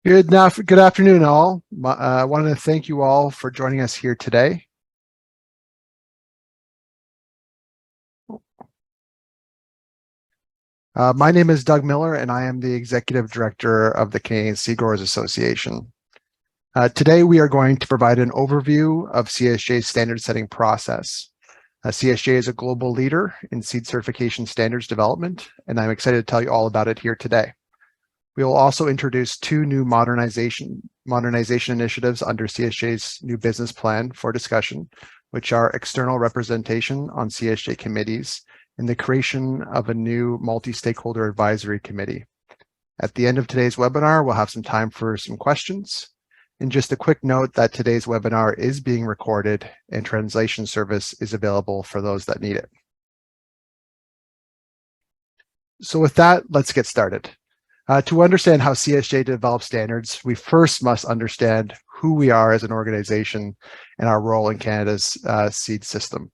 Good afternoon, all. I wanted to thank you all for joining us here today. My name is Doug Miller, and I am the Executive Director of the Canadian Seed Growers Association. Today, we are going to provide an overview of CSGA's standard setting process. CSGA is a global leader in seed certification standards development, and I'm excited to tell you all about it here today. We will also introduce two new modernization initiatives under CSGA's new business plan for discussion, which are external representation on CSGA committees and the creation of a new multi-stakeholder advisory committee. At the end of today's webinar, we'll have some time for some questions. And just a quick note that today's webinar is being recorded and translation service is available for those that need it. So with that, let's get started. To understand how CSGA develops standards, we first must understand who we are as an organization and our role in Canada's seed system.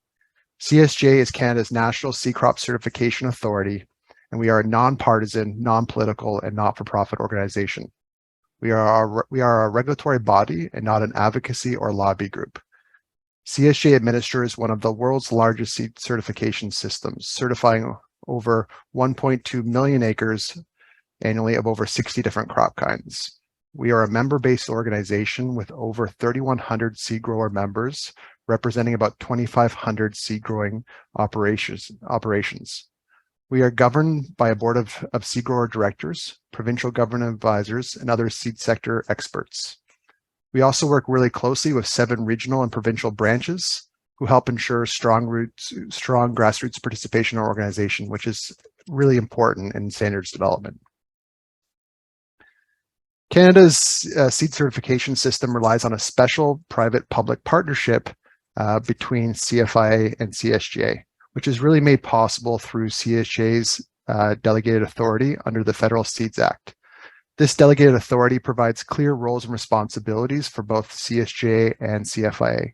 CSGA is Canada's national seed crop certification authority, and we are a non-partisan, non-political, and not-for-profit organization. We are a regulatory body and not an advocacy or lobby group. CSGA administers one of the world's largest seed certification systems, certifying over 1.2 million acres annually of over 60 different crop kinds. We are a member-based organization with over 3,100 seed grower members, representing about 2,500 seed growing operations. We are governed by a board of seed grower directors, provincial government advisors, and other seed sector experts. We also work really closely with 7 regional and provincial branches who help ensure strong grassroots participation in our organization, which is really important in standards development. Canada's seed certification system relies on a special private-public partnership between CFIA and CSGA, which is really made possible through CSGA's delegated authority under the Federal Seeds Act. This delegated authority provides clear roles and responsibilities for both CSGA and CFIA.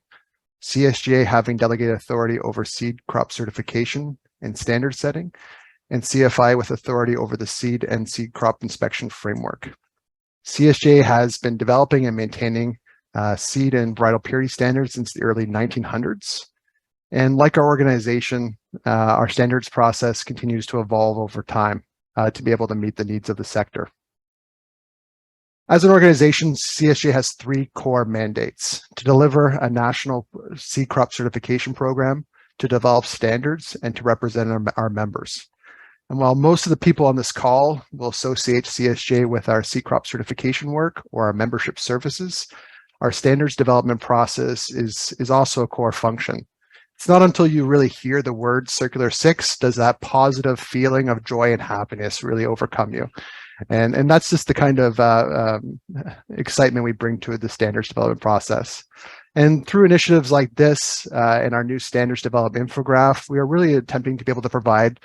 CSGA having delegated authority over seed crop certification and standard setting, and CFIA with authority over the seed and seed crop inspection framework. CSGA has been developing and maintaining seed and varietal purity standards since the early 1900s. And like our organization, our standards process continues to evolve over time to be able to meet the needs of the sector. As an organization, CSGA has 3 core mandates: to deliver a national seed crop certification program, to develop standards, and to represent our members. And while most of the people on this call will associate CSGA with our seed crop certification work or our membership services, our standards development process is also a core function. It's not until you really hear the word Circular 6 does that positive feeling of joy and happiness really overcome you. And that's just the kind of excitement we bring to the standards development process. And through initiatives like this and our new standards development infograph, we are really attempting to be able to provide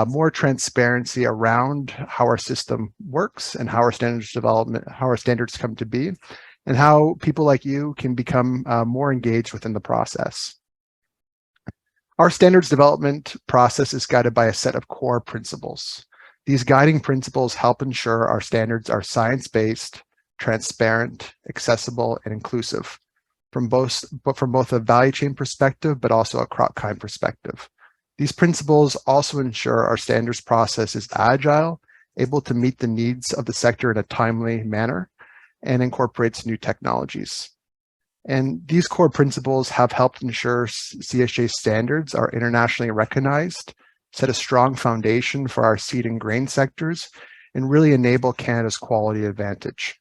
more transparency around how our system works and how our standards come to be, and how people like you can become more engaged within the process. Our standards development process is guided by a set of core principles. These guiding principles help ensure our standards are science-based, transparent, accessible, and inclusive from both a value chain perspective, but also a crop kind perspective. These principles also ensure our standards process is agile, able to meet the needs of the sector in a timely manner, and incorporates new technologies. And these core principles have helped ensure CSGA standards are internationally recognized, set a strong foundation for our seed and grain sectors, and really enable Canada's quality advantage.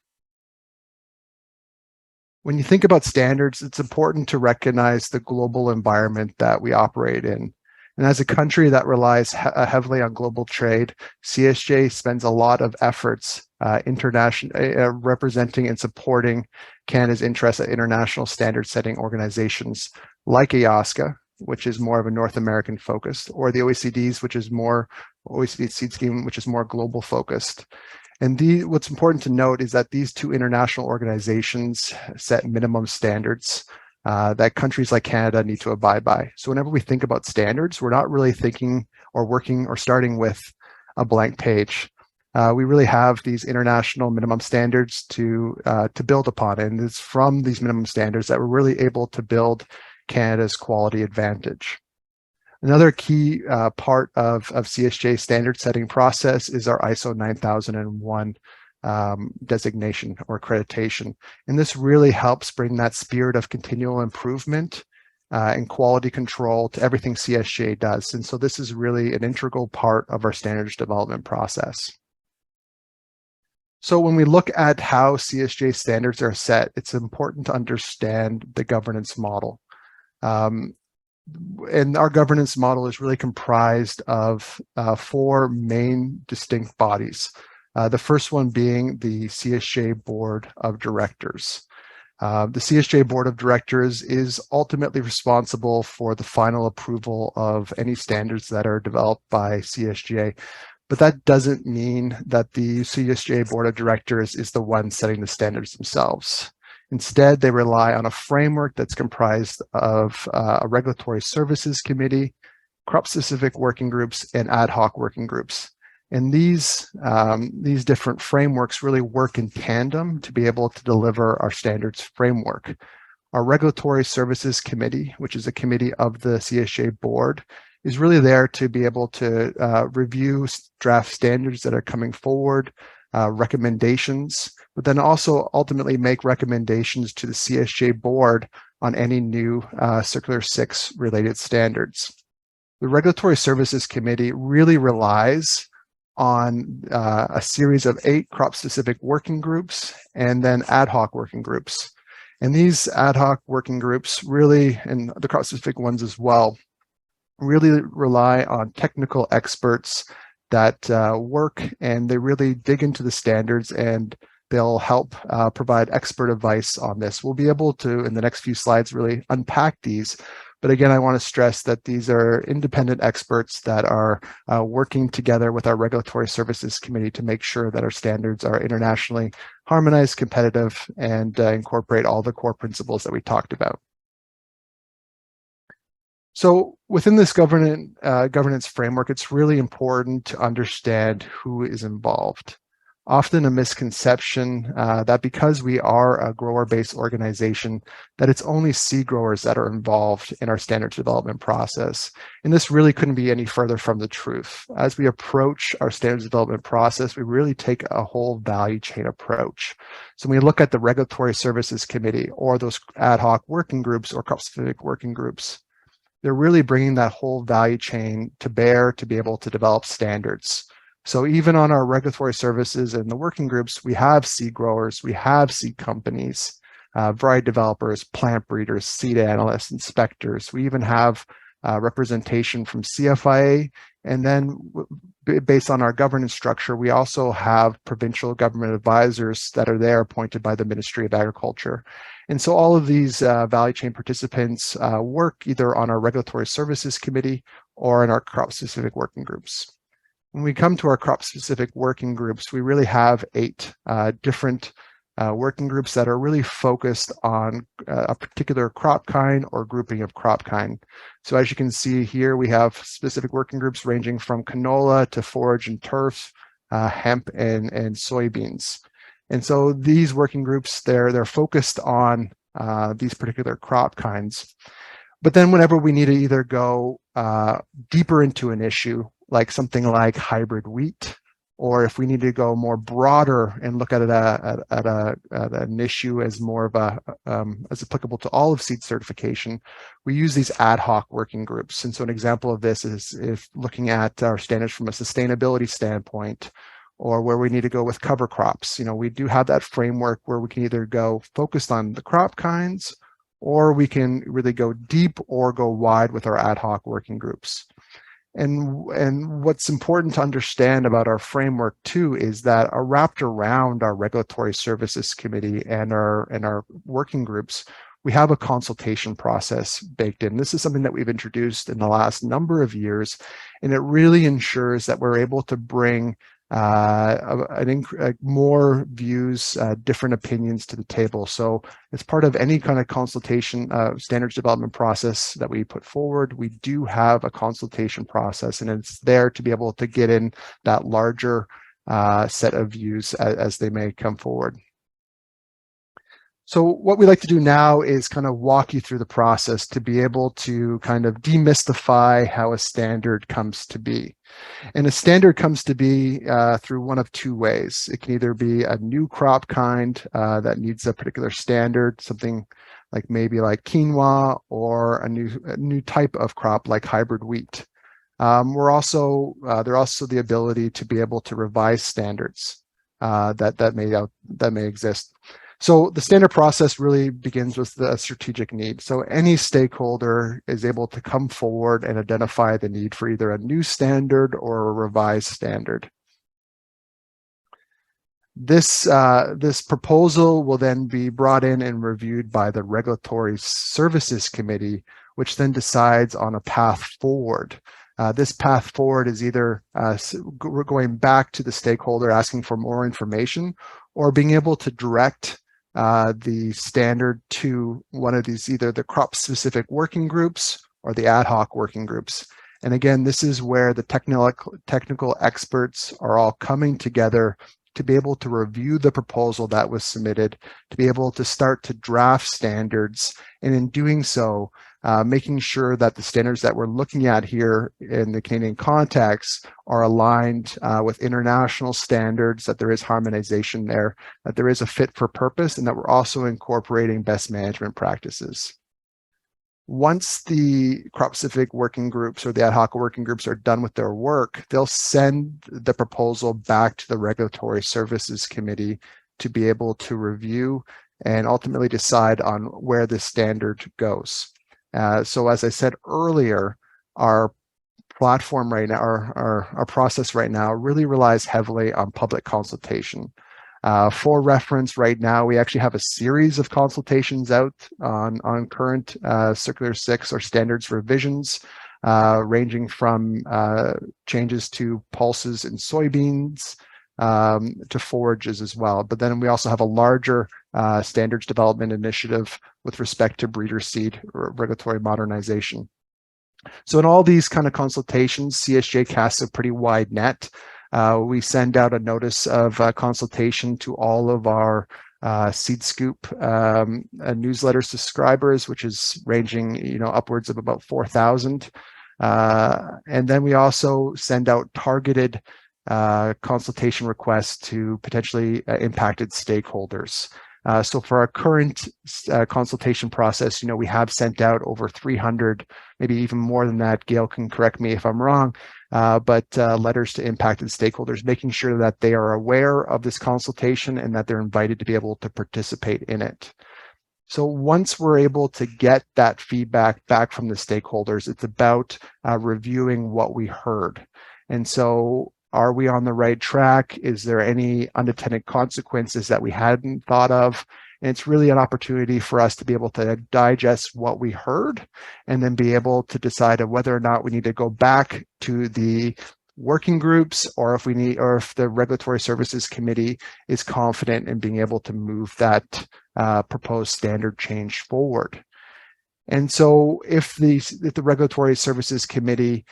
When you think about standards, it's important to recognize the global environment that we operate in. And as a country that relies heavily on global trade, CSGA spends a lot of efforts representing and supporting Canada's interests at international standard setting organizations like IASCA, which is more of a North American focused, or the OECD's, which is more OECD Seed Scheme, which is more global focused. And what's important to note is that these 2 international organizations set minimum standards that countries like Canada need to abide by. So whenever we think about standards, we're not really thinking or working or starting with a blank page. We really have these international minimum standards to build upon, and it's from these minimum standards that we're really able to build Canada's quality advantage. Another key part of CSGA standard setting process is our ISO 9001 designation or accreditation. And this really helps bring that spirit of continual improvement and quality control to everything CSGA does. And so this is really an integral part of our standards development process. So when we look at how CSGA standards are set, it's important to understand the governance model. And our governance model is really comprised of 4 main distinct bodies. The first one being the CSGA Board of Directors. The CSGA Board of Directors is ultimately responsible for the final approval of any standards that are developed by CSGA. But that doesn't mean that the CSGA Board of Directors is the one setting the standards themselves. Instead, they rely on a framework that's comprised of a regulatory services committee, crop-specific working groups, and ad hoc working groups. And these different frameworks really work in tandem to be able to deliver our standards framework. Our regulatory services committee, which is a committee of the CSGA board, is really there to be able to review draft standards that are coming forward, recommendations, but then also ultimately make recommendations to the CSGA board on any new Circular 6 related standards. The Regulatory Services Committee really relies on a series of 8 crop-specific working groups and then ad hoc working groups. And these ad hoc working groups really, and the crop-specific ones as well, really rely on technical experts that work, and they really dig into the standards, and they'll help provide expert advice on this. We'll be able to, in the next few slides, really unpack these. But again, I want to stress that these are independent experts that are working together with our Regulatory Services Committee to make sure that our standards are internationally harmonized, competitive, and incorporate all the core principles that we talked about. So within this governance framework, it's really important to understand who is involved. Often a misconception that because we are a grower-based organization, that it's only seed growers that are involved in our standards development process. And this really couldn't be any further from the truth. As we approach our standards development process, we really take a whole value chain approach. So when we look at the Regulatory Services Committee or those ad hoc working groups or crop-specific working groups, they're really bringing that whole value chain to bear to be able to develop standards. So even on our regulatory services and the working groups, we have seed growers, we have seed companies, variety developers, plant breeders, seed analysts, inspectors. We even have representation from CFIA. And then based on our governance structure, we also have provincial government advisors that are there appointed by the Ministry of Agriculture. And so all of these value chain participants work either on our Regulatory Services Committee or in our crop-specific working groups. When we come to our crop-specific working groups, we really have 8 different working groups that are really focused on a particular crop kind or grouping of crop kind. So as you can see here, we have specific working groups ranging from canola to forage and turf, hemp and soybeans. And so these working groups, they're focused on these particular crop kinds. But then whenever we need to either go deeper into an issue, like something like hybrid wheat, or if we need to go more broader and look at an issue as more of a as applicable to all of seed certification, we use these ad hoc working groups. And so an example of this is if looking at our standards from a sustainability standpoint, or where we need to go with cover crops. You know, we do have that framework where we can either go focused on the crop kinds, or we can really go deep or go wide with our ad hoc working groups. And what's important to understand about our framework too is that wrapped around our Regulatory Services Committee and our working groups, we have a consultation process baked in. This is something that we've introduced in the last number of years, and it really ensures that we're able to bring more views, different opinions to the table. So as part of any kind of consultation standards development process that we put forward, we do have a consultation process, and it's there to be able to get in that larger set of views as they may come forward. So what we like to do now is kind of walk you through the process to be able to kind of demystify how a standard comes to be. And a standard comes to be through one of two ways. It can either be a new crop kind that needs a particular standard, something like maybe like quinoa, or a new type of crop like hybrid wheat. There's also the ability to be able to revise standards that may exist. So the standard process really begins with the strategic need. So any stakeholder is able to come forward and identify the need for either a new standard or a revised standard. This proposal will then be brought in and reviewed by the Regulatory Services Committee, which then decides on a path forward. This path forward is either going back to the stakeholder asking for more information, or being able to direct the standard to one of these, either the crop-specific working groups or the ad hoc working groups. And again, this is where the technical experts are all coming together to be able to review the proposal that was submitted, to be able to start to draft standards, and in doing so, making sure that the standards that we're looking at here in the Canadian context are aligned with international standards, that there is harmonization there, that there is a fit for purpose, and that we're also incorporating best management practices. Once the crop-specific working groups or the ad hoc working groups are done with their work, they'll send the proposal back to the Regulatory Services Committee to be able to review and ultimately decide on where the standard goes. So as I said earlier, our platform right now, our process right now really relies heavily on public consultation. For reference, right now, we actually have a series of consultations out on current Circular 6 or standards revisions, ranging from changes to pulses in soybeans to forages as well. But then we also have a larger standards development initiative with respect to breeder seed or regulatory modernization. So in all these kind of consultations, CSGA casts a pretty wide net. We send out a notice of consultation to all of our Seed Scoop newsletter subscribers, which is ranging, upwards of about 4,000. And then we also send out targeted consultation requests to potentially impacted stakeholders. So for our current consultation process, we have sent out over 300, maybe even more than that. Gail can correct me if I'm wrong, but letters to impacted stakeholders, making sure that they are aware of this consultation and that they're invited to be able to participate in it. So once we're able to get that feedback back from the stakeholders, it's about reviewing what we heard. And so, are we on the right track? Is there any unintended consequences that we hadn't thought of? And it's really an opportunity for us to be able to digest what we heard and then be able to decide whether or not we need to go back to the working groups, or if the Regulatory Services Committee is confident in being able to move that proposed standard change forward. And so if the Regulatory Services Committee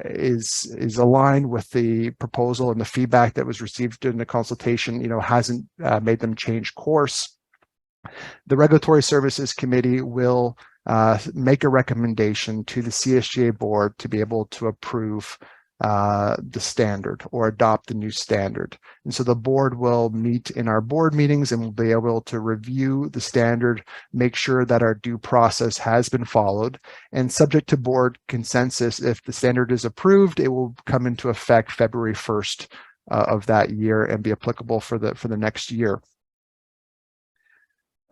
is aligned with the proposal and the feedback that was received during the consultation, hasn't made them change course, the Regulatory Services Committee will make a recommendation to the CSGA board to be able to approve the standard or adopt the new standard. And so the board will meet in our board meetings and will be able to review the standard, make sure that our due process has been followed, and subject to board consensus, if the standard is approved, it will come into effect February 1st of that year and be applicable for the next year.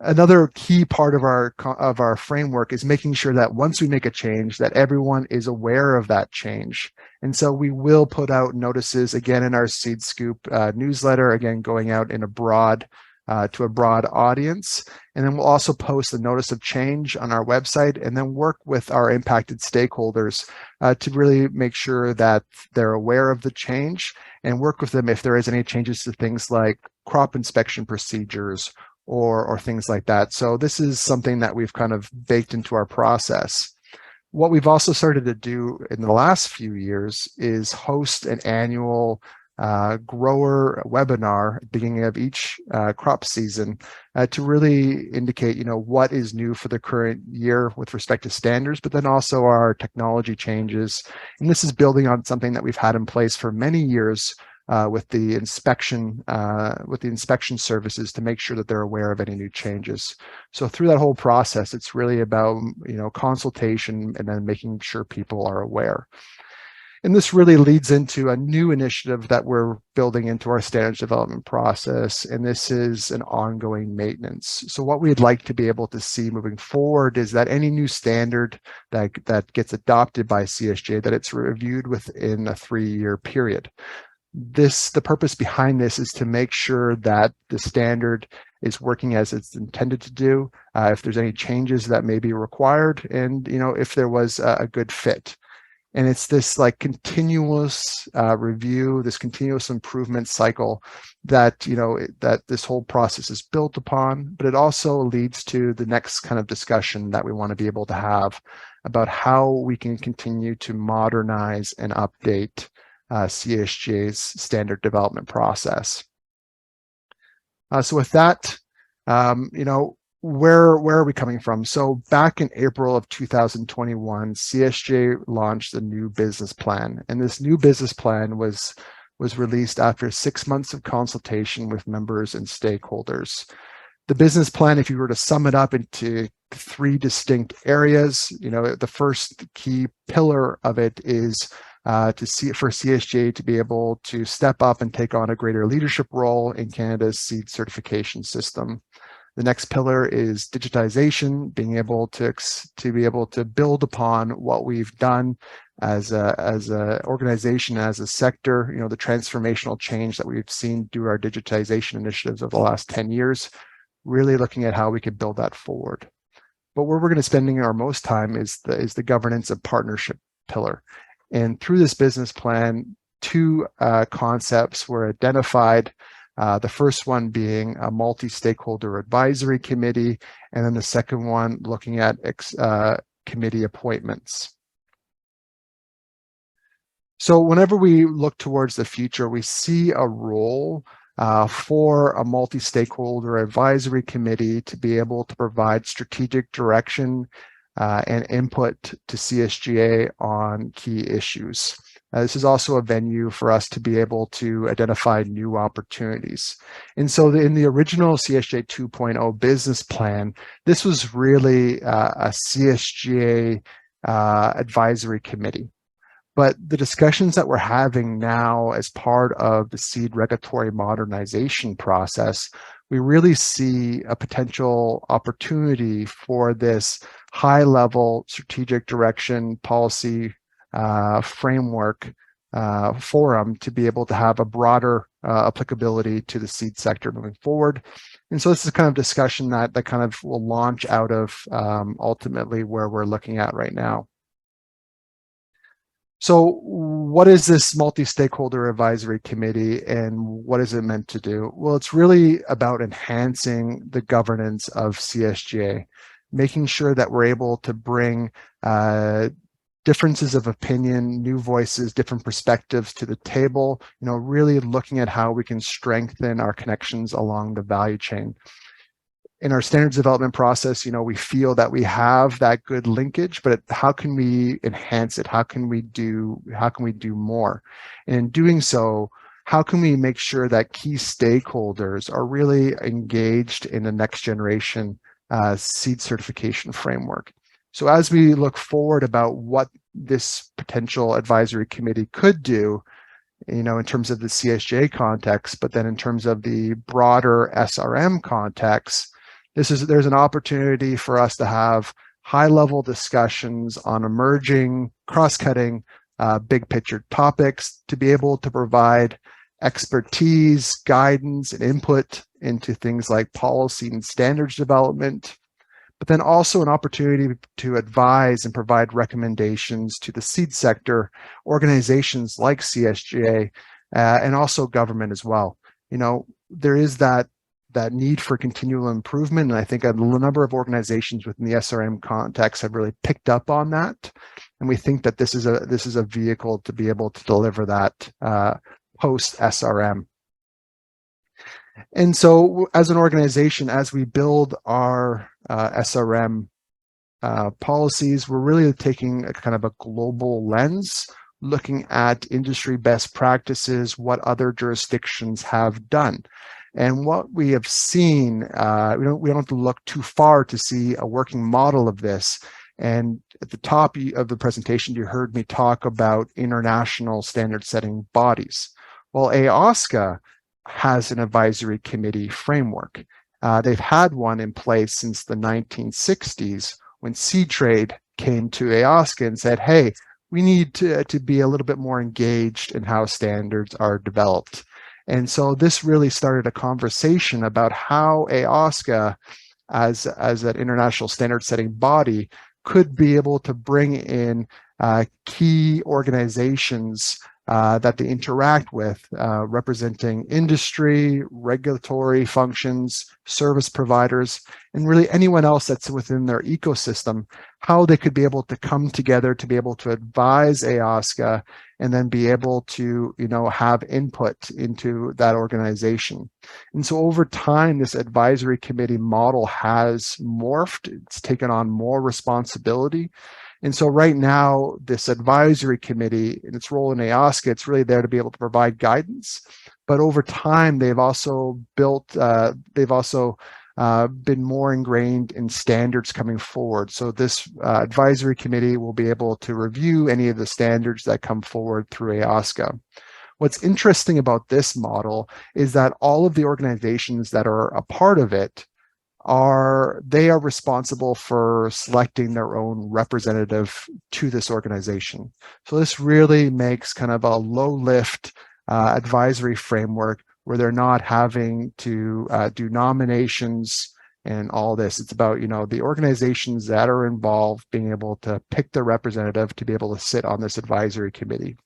Another key part of our framework is making sure that once we make a change, that everyone is aware of that change. And so we will put out notices again in our Seed Scoop newsletter, again going out in to a broad audience. And then we'll also post a notice of change on our website, and then work with our impacted stakeholders to really make sure that they're aware of the change, and work with them if there is any changes to things like crop inspection procedures or things like that. So this is something that we've kind of baked into our process. What we've also started to do in the last few years is host an annual grower webinar at the beginning of each crop season to really indicate, what is new for the current year with respect to standards, but then also our technology changes. And this is building on something that we've had in place for many years with the inspection services to make sure that they're aware of any new changes. So through that whole process, it's really about consultation and then making sure people are aware. And this really leads into a new initiative that we're building into our standards development process, and this is an ongoing maintenance. So what we'd like to be able to see moving forward is that any new standard that gets adopted by CSGA, that it's reviewed within a 3-year period. The purpose behind this is to make sure that the standard is working as it's intended to do, if there's any changes that may be required, and if there was a good fit. And it's this continuous review, this continuous improvement cycle that that this whole process is built upon. But it also leads to the next kind of discussion that we want to be able to have about how we can continue to modernize and update CSGA's standard development process. So with that, where are we coming from? So back in April of 2021, CSGA launched a new business plan, and this new business plan was released after 6 months of consultation with members and stakeholders. The business plan, if you were to sum it up into 3 distinct areas, the first key pillar of it is for CSGA to be able to step up and take on a greater leadership role in Canada's seed certification system. The next pillar is digitization, being able to build upon what we've done as a organization, as a sector, the transformational change that we've seen through our digitization initiatives over the last 10 years, really looking at how we can build that forward. But where we're going to spending our most time is the governance and partnership pillar. And through this business plan, 2 concepts were identified. The first one being a multi-stakeholder advisory committee, and then the second one looking at committee appointments. So whenever we look towards the future, we see a role for a multi-stakeholder advisory committee to be able to provide strategic direction and input to CSGA on key issues. This is also a venue for us to be able to identify new opportunities. And so in the original CSGA 2.0 business plan, this was really a CSGA advisory committee. But the discussions that we're having now as part of the seed regulatory modernization process, we really see a potential opportunity for this high-level strategic direction policy framework forum to be able to have a broader applicability to the seed sector moving forward. And so this is kind of discussion that kind of will launch out of ultimately where we're looking at right now. So what is this multi-stakeholder advisory committee and what is it meant to do? Well, it's really about enhancing the governance of CSGA, making sure that we're able to bring differences of opinion, new voices, different perspectives to the table, really looking at how we can strengthen our connections along the value chain. In our standards development process, we feel that we have that good linkage, but how can we enhance it? How can we do more? And in doing so, how can we make sure that key stakeholders are really engaged in the next generation seed certification framework? So as we look forward about what this potential advisory committee could do, in terms of the CSGA context, but then in terms of the broader SRM context, there's an opportunity for us to have high-level discussions on emerging, cross-cutting, big picture topics to be able to provide expertise, guidance, and input into things like policy and standards development, but then also an opportunity to advise and provide recommendations to the seed sector, organizations like CSGA, and also government as well. There is that need for continual improvement, and I think a number of organizations within the SRM context have really picked up on that, and we think that this is a vehicle to be able to deliver that post SRM. And so as an organization, as we build our SRM policies, we're really taking a kind of a global lens, looking at industry best practices, what other jurisdictions have done. And what we have seen, we don't have to look too far to see a working model of this. And at the top of the presentation, you heard me talk about international standard setting bodies. Well, AOSCA has an advisory committee framework. They've had one in place since the 1960s when Seatrade came to AOSCA and said, hey, we need to be a little bit more engaged in how standards are developed. And so this really started a conversation about how AOSCA, as an international standard setting body, could be able to bring in key organizations that they interact with, representing industry, regulatory functions, service providers, and really anyone else that's within their ecosystem, how they could be able to come together to be able to advise AOSCA and then be able to, have input into that organization. And so over time, this advisory committee model has morphed. It's taken on more responsibility. And so right now, this advisory committee and its role in AOSCA, it's really there to be able to provide guidance. But over time, they've also been more ingrained in standards coming forward. So this advisory committee will be able to review any of the standards that come forward through AOSCA. What's interesting about this model is that all of the organizations that are a part of it are responsible for selecting their own representative to this organization. So this really makes kind of a low lift advisory framework where they're not having to do nominations and all this. It's about, the organizations that are involved being able to pick their representative to be able to sit on this advisory committee.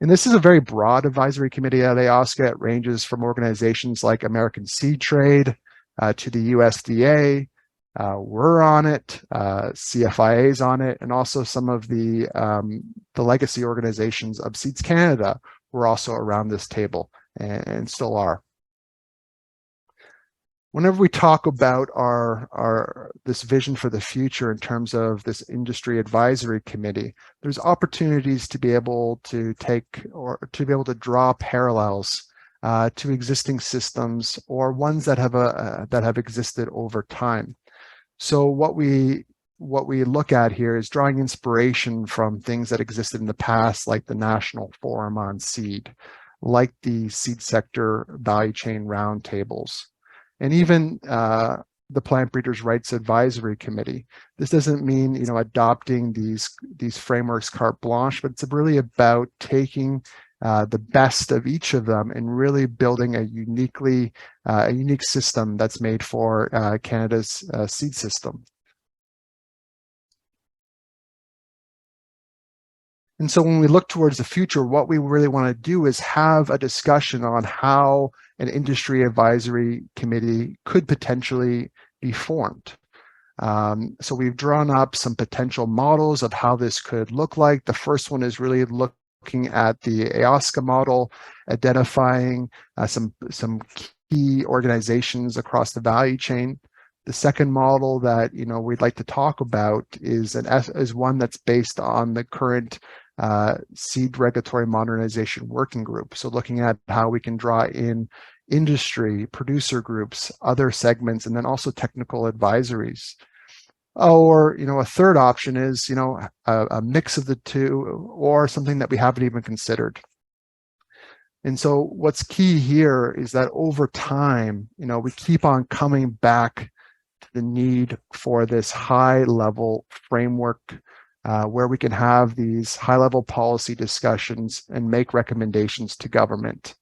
And this is a very broad advisory committee at AOSCA. It ranges from organizations like American Seed Trade, to the USDA, we're on it, CFIA's on it, and also some of the legacy organizations of Seeds Canada were also around this table and still are. Whenever we talk about this vision for the future in terms of this industry advisory committee, there's opportunities to be able to draw parallels to existing systems or ones that have existed over time. So what we look at here is drawing inspiration from things that existed in the past, like the National Forum on Seed, like the seed sector value chain roundtables, and even the Plant Breeders' Rights Advisory Committee. This doesn't mean adopting these frameworks carte blanche, but it's really about taking the best of each of them and really building a unique system that's made for Canada's seed system. And so when we look towards the future, what we really want to do is have a discussion on how an industry advisory committee could potentially be formed. So we've drawn up some potential models of how this could look like. The first one is really looking at the AOSCA model, identifying some key organizations across the value chain. The second model that we'd like to talk about is one that's based on the current Seed Regulatory Modernization Working Group. So looking at how we can draw in industry, producer groups, other segments, and then also technical advisories. Or, a third option is, a mix of the two, or something that we haven't even considered. And so what's key here is that over time, we keep on coming back to the need for this high-level framework where we can have these high-level policy discussions and make recommendations to government.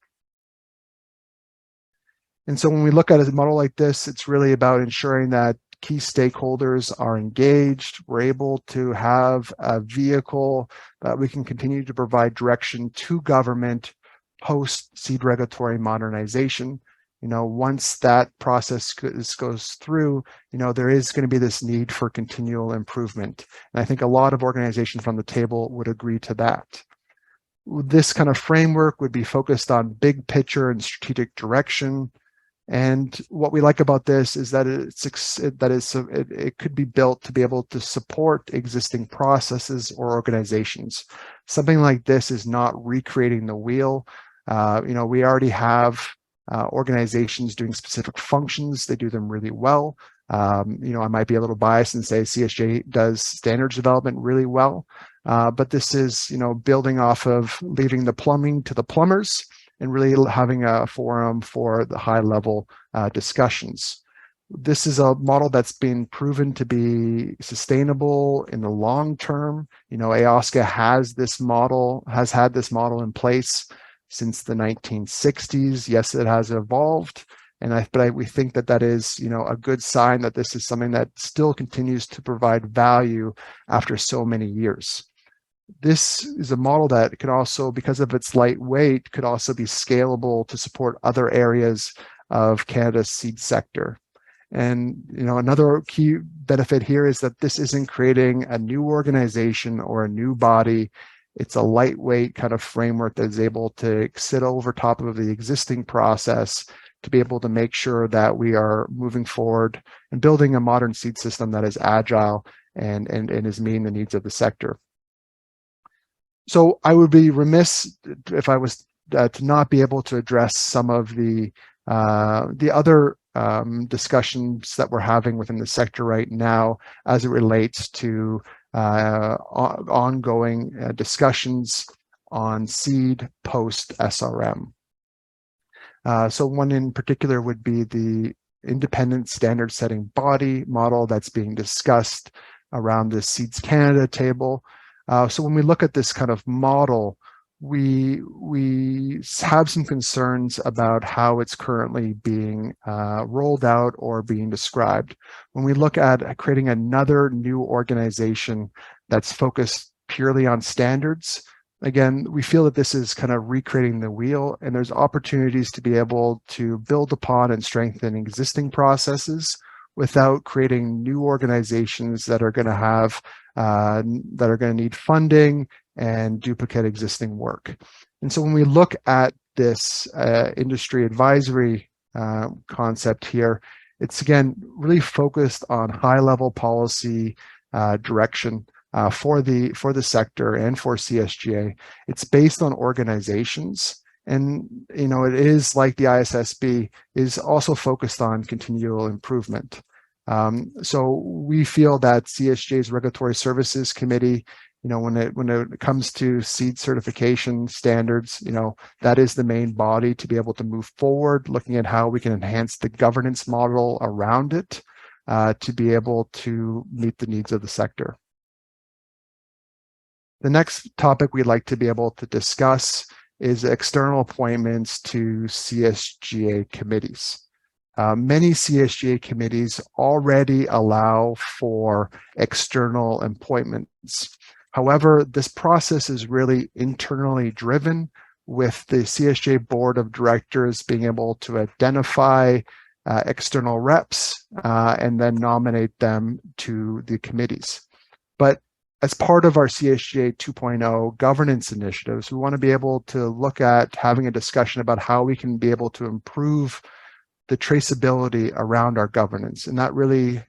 And so when we look at a model like this, it's really about ensuring that key stakeholders are engaged. We're able to have a vehicle that we can continue to provide direction to government post-seed regulatory modernization. Once that process goes through, there is going to be this need for continual improvement. And I think a lot of organizations from the table would agree to that. This kind of framework would be focused on big picture and strategic direction. And what we like about this is that it could be built to be able to support existing processes or organizations. Something like this is not recreating the wheel. We already have organizations doing specific functions. They do them really well. I might be a little biased and say CSGA does standards development really well, but this is, building off of leaving the plumbing to the plumbers and really having a forum for the high level discussions. This is a model that's been proven to be sustainable in the long term. AOSCA has had this model in place since the 1960s. Yes, it has evolved, but we think that is, a good sign that this is something that still continues to provide value after so many years. This is a model that can also, because of its lightweight, could also be scalable to support other areas of Canada's seed sector. And another key benefit here is that this isn't creating a new organization or a new body. It's a lightweight kind of framework that is able to sit over top of the existing process to be able to make sure that we are moving forward and building a modern seed system that is agile and is meeting the needs of the sector. So I would be remiss if I was to not be able to address some of the other discussions that we're having within the sector right now as it relates to ongoing discussions on seed post SRM. So one in particular would be the independent standard setting body model that's being discussed around the Seeds Canada table. So when we look at this kind of model, we have some concerns about how it's currently being rolled out or being described. When we look at creating another new organization that's focused purely on standards, again, we feel that this is kind of recreating the wheel, and there's opportunities to be able to build upon and strengthen existing processes without creating new organizations that are going to have that are going to need funding and duplicate existing work. And so when we look at this industry advisory concept here, it's again really focused on high-level policy direction for the sector and for CSGA. It's based on organizations, and it is like the ISSB is also focused on continual improvement. So we feel that CSGA's Regulatory Services Committee, when it comes to seed certification standards, that is the main body to be able to move forward, looking at how we can enhance the governance model around it to be able to meet the needs of the sector. The next topic we'd like to be able to discuss is external appointments to CSGA committees. Many CSGA committees already allow for external appointments. However, this process is really internally driven, with the CSGA Board of Directors being able to identify external reps and then nominate them to the committees. But as part of our CSGA 2.0 governance initiatives, we want to be able to look at having a discussion about how we can be able to improve the traceability around our governance. And that really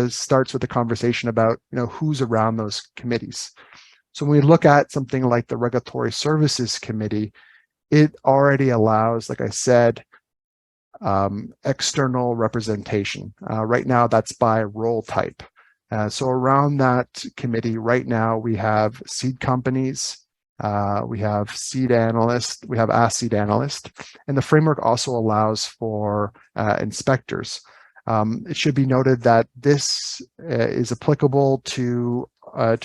starts with the conversation about who's around those committees. So when we look at something like the Regulatory Services Committee, it already allows, like I said, external representation. Right now, that's by role type. So around that committee right now, we have seed companies, we have seed analysts, we have Ask Seed Analyst, and the framework also allows for inspectors. It should be noted that this is applicable to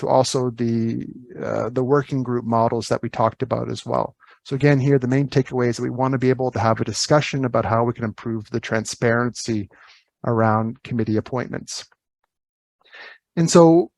also the working group models that we talked about as well. So again, here, the main takeaway is that we want to be able to have a discussion about how we can improve the transparency around committee appointments. And so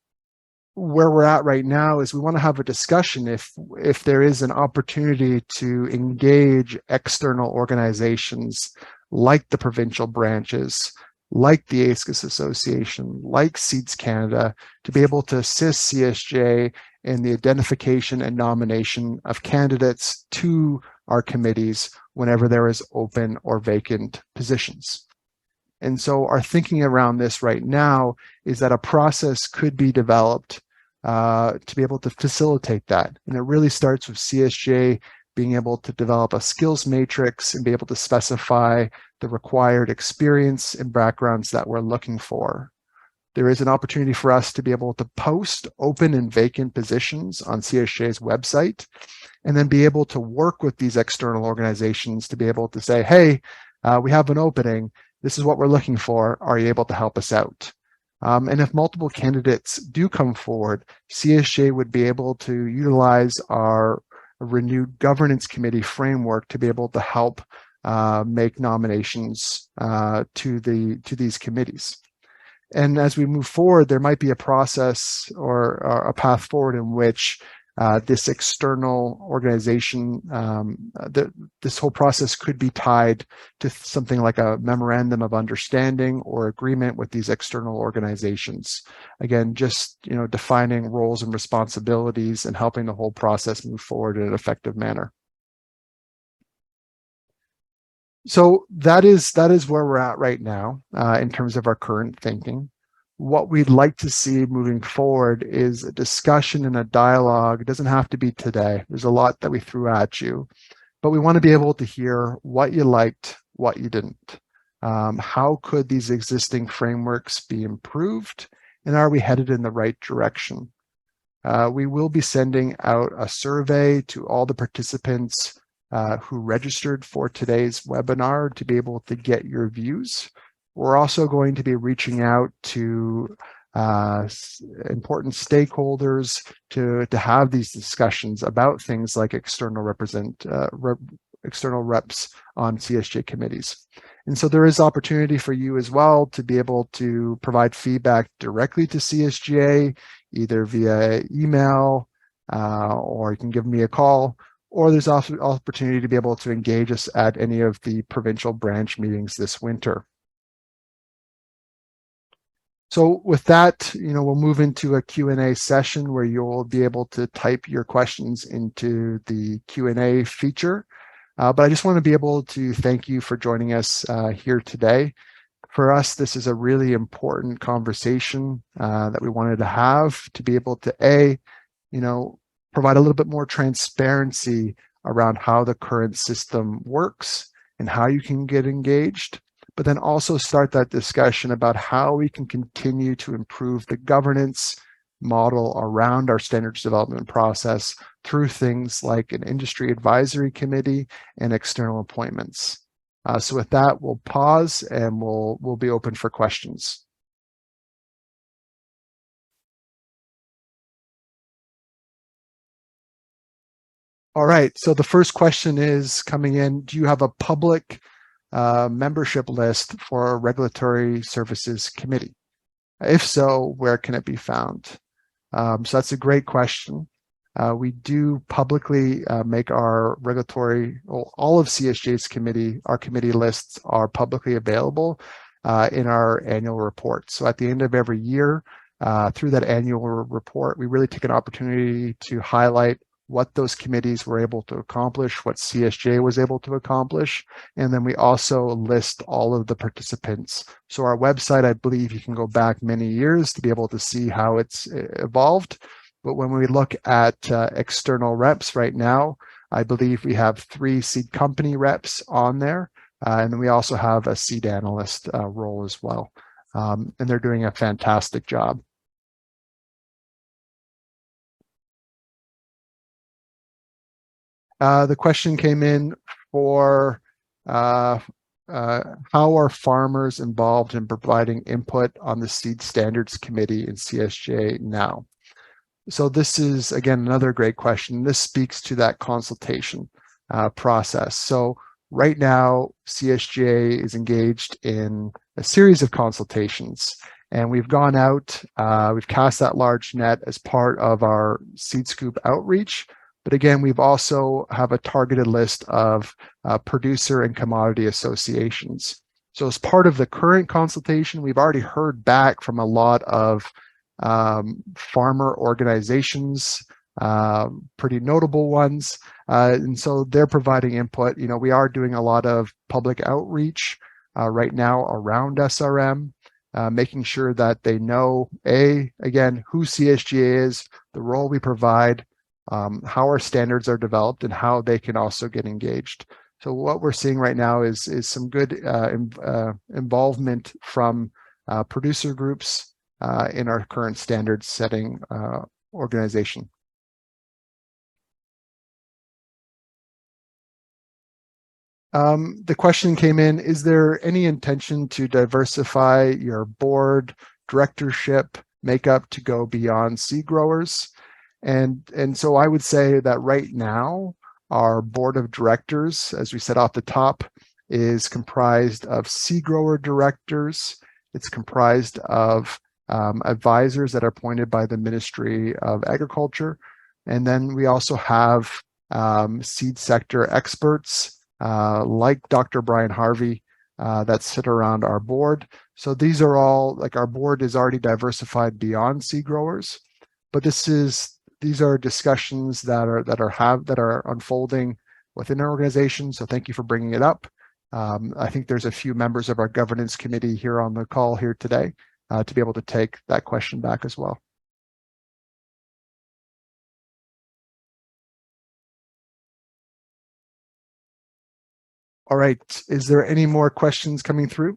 where we're at right now is we want to have a discussion if there is an opportunity to engage external organizations like the provincial branches, like the ASCIS Association, like Seeds Canada, to be able to assist CSGA in the identification and nomination of candidates to our committees whenever there is open or vacant positions. And so our thinking around this right now is that a process could be developed to be able to facilitate that. And it really starts with CSGA being able to develop a skills matrix and be able to specify the required experience and backgrounds that we're looking for. There is an opportunity for us to be able to post open and vacant positions on CSGA's website, and then be able to work with these external organizations to be able to say, hey, we have an opening. This is what we're looking for. Are you able to help us out? And if multiple candidates do come forward, CSGA would be able to utilize our renewed governance committee framework to be able to help make nominations to these committees. And as we move forward, there might be a process or a path forward in which this external organization, this whole process could be tied to something like a memorandum of understanding or agreement with these external organizations. Again, just defining roles and responsibilities and helping the whole process move forward in an effective manner. So that is where we're at right now in terms of our current thinking. What we'd like to see moving forward is a discussion and a dialogue. It doesn't have to be today. There's a lot that we threw at you, but we want to be able to hear what you liked, what you didn't. How could these existing frameworks be improved? And are we headed in the right direction? We will be sending out a survey to all the participants who registered for today's webinar to be able to get your views. We're also going to be reaching out to important stakeholders to have these discussions about things like external reps on CSGA committees. And so there is opportunity for you as well to be able to provide feedback directly to CSGA, either via email or you can give me a call, or there's also opportunity to be able to engage us at any of the provincial branch meetings this winter. So with that, we'll move into a Q&A session where you'll be able to type your questions into the Q&A feature. But I just want to be able to thank you for joining us here today. For us, this is a really important conversation that we wanted to have to be able to, provide a little bit more transparency around how the current system works and how you can get engaged, but then also start that discussion about how we can continue to improve the governance model around our standards development process through things like an industry advisory committee and external appointments. So with that, we'll pause and we'll be open for questions. All right, so the first question is coming in, do you have a public membership list for a regulatory services committee? If so, where can it be found? So that's a great question. We do publicly make our regulatory, all of CSGA's our committee lists are publicly available in our annual report. So at the end of every year, through that annual report, we really take an opportunity to highlight what those committees were able to accomplish, what CSGA was able to accomplish, and then we also list all of the participants. So our website, I believe you can go back many years to be able to see how it's evolved. But when we look at external reps right now, I believe we have 3 seed company reps on there, and then we also have a seed analyst role as well. And they're doing a fantastic job. The question came in for how are farmers involved in providing input on the Seed Standards Committee in CSGA now? So this is, again, another great question. This speaks to that consultation process. So right now, CSGA is engaged in a series of consultations, and we've gone out, we've cast that large net as part of our Seed Scoop outreach. But again, we've also have a targeted list of producer and commodity associations. So as part of the current consultation, we've already heard back from a lot of farmer organizations pretty notable ones. And so they're providing input. We are doing a lot of public outreach right now around SRM, making sure that they know, again, who CSGA is, the role we provide, how our standards are developed, and how they can also get engaged. So what we're seeing right now is some good involvement from producer groups in our current standard setting organization. The question came in, is there any intention to diversify your board directorship makeup to go beyond seed growers? And so I would say that right now, our board of directors, as we said off the top, is comprised of seed grower directors. It's comprised of advisors that are appointed by the Ministry of Agriculture. And then we also have seed sector experts like Dr. Brian Harvey that sit around our board. So these are all, like, our board is already diversified beyond seed growers, but these are discussions that are unfolding within our organization. So thank you for bringing it up. I think there's a few members of our governance committee here on the call here today to be able to take that question back as well. All right, is there any more questions coming through?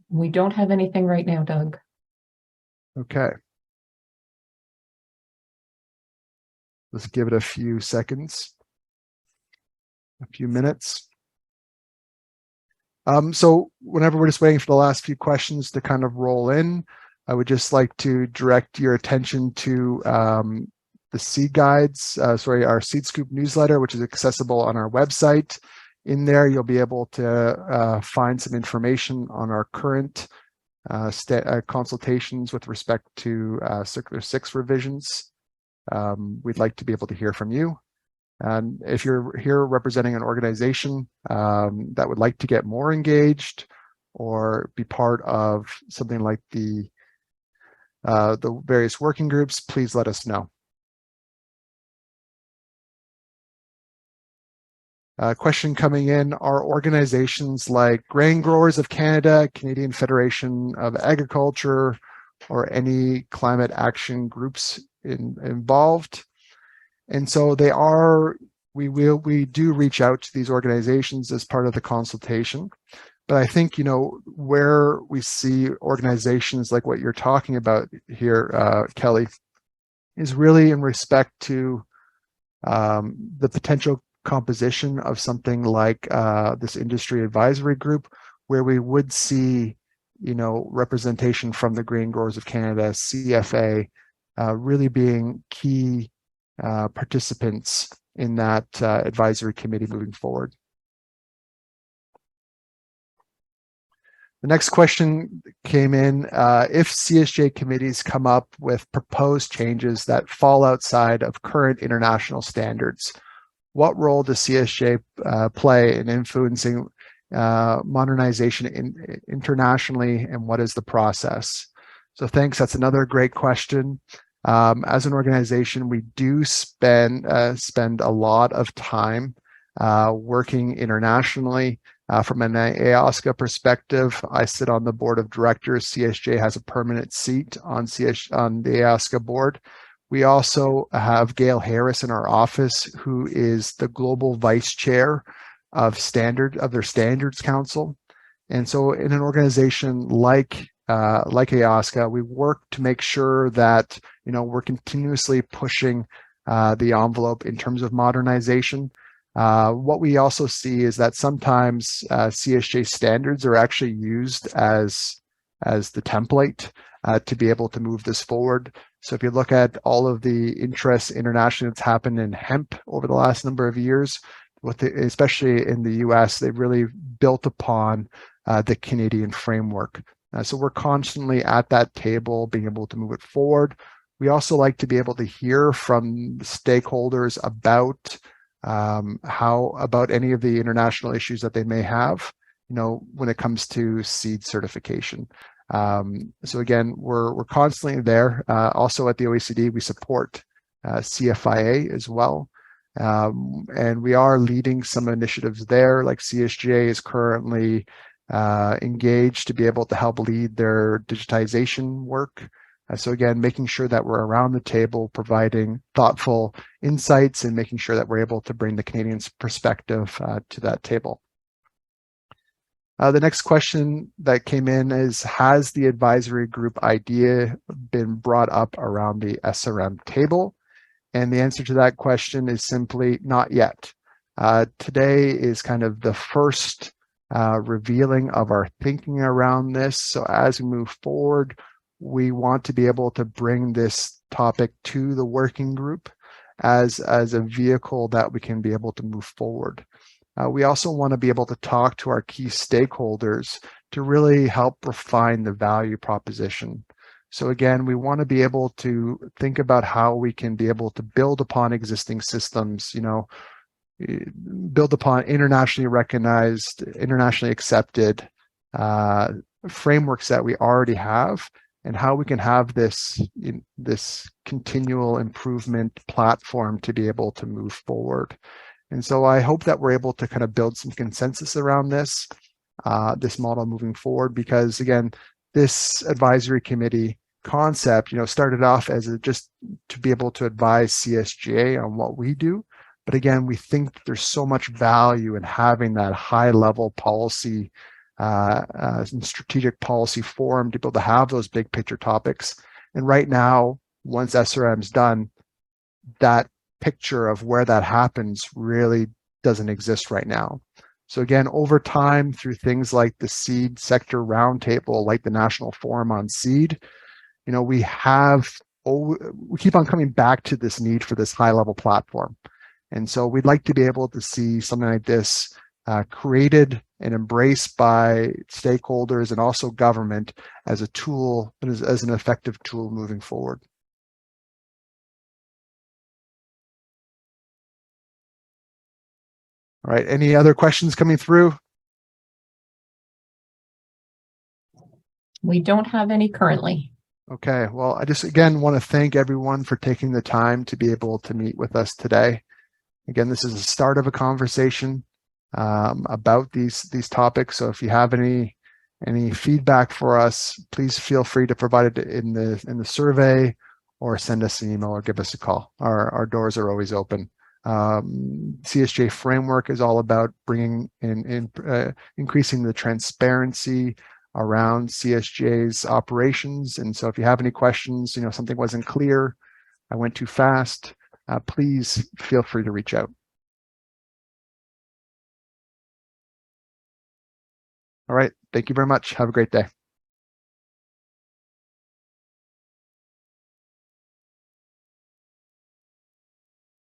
We don't have anything right now, Doug. Okay. Let's give it a few seconds, a few minutes. So whenever we're just waiting for the last few questions to kind of roll in, I would just like to direct your attention to the seed guides, our Seed Scoop newsletter, which is accessible on our website. In there, you'll be able to find some information on our current consultations with respect to Circular 6 revisions. We'd like to be able to hear from you. And if you're here representing an organization that would like to get more engaged or be part of something like the various working groups, please let us know. Question coming in, are organizations like Grain Growers of Canada, Canadian Federation of Agriculture, or any climate action groups involved? And so they are, we do reach out to these organizations as part of the consultation. But I think, where we see organizations like what you're talking about here, Kelly, is really in respect to the potential composition of something like this industry advisory group, where we would see, representation from the Grain Growers of Canada, CFA, really being key participants in that advisory committee moving forward. The next question came in, if CSGA committees come up with proposed changes that fall outside of current international standards, what role does CSGA play in influencing modernization internationally, and what is the process? So thanks, that's another great question. As an organization, we do spend a lot of time working internationally. From an AOSCA perspective, I sit on the board of directors. CSGA has a permanent seat on the AOSCA board. We also have Gail Harris in our office, who is the global vice chair of their standards council. And so in an organization like AOSCA, we work to make sure that we're continuously pushing the envelope in terms of modernization. What we also see is that sometimes CSGA standards are actually used as the template to be able to move this forward. So if you look at all of the interest internationally that's happened in hemp over the last number of years, especially in the US, they've really built upon the Canadian framework. So we're constantly at that table being able to move it forward. We also like to be able to hear from stakeholders about about any of the international issues that they may have, when it comes to seed certification. So again, we're constantly there. Also at the OECD, we support CFIA as well. And we are leading some initiatives there, like CSGA is currently engaged to be able to help lead their digitization work. So again, making sure that we're around the table, providing thoughtful insights and making sure that we're able to bring the Canadians' perspective to that table. The next question that came in is, has the advisory group idea been brought up around the SRM table? And the answer to that question is simply not yet. Today is kind of the first revealing of our thinking around this. So as we move forward, we want to be able to bring this topic to the working group as a vehicle that we can be able to move forward. We also want to be able to talk to our key stakeholders to really help refine the value proposition. So again, we want to be able to think about how we can be able to build upon existing systems, build upon internationally recognized, internationally accepted frameworks that we already have, and how we can have this continual improvement platform to be able to move forward. And so I hope that we're able to kind of build some consensus around this model moving forward, because again, this advisory committee concept, started off as just to be able to advise CSGA on what we do. But again, we think there's so much value in having that high level policy and strategic policy forum to be able to have those big picture topics. And right now, once SRM's done, that picture of where that happens really doesn't exist right now. So again, over time, through things like the seed sector roundtable, like the National Forum on Seed, we keep on coming back to this need for this high level platform. And so we'd like to be able to see something like this created and embraced by stakeholders and also government as a tool, as an effective tool moving forward. All right, any other questions coming through? We don't have any currently. Okay, well, I just again want to thank everyone for taking the time to be able to meet with us today. Again, this is the start of a conversation about these topics. So if you have any feedback for us, please feel free to provide it in the survey, or send us an email or give us a call. Our doors are always open. CSJ framework is all about bringing increasing the transparency around CSJ's operations. And so if you have any questions, something wasn't clear, I went too fast, please feel free to reach out. All right, thank you very much. Have a great day.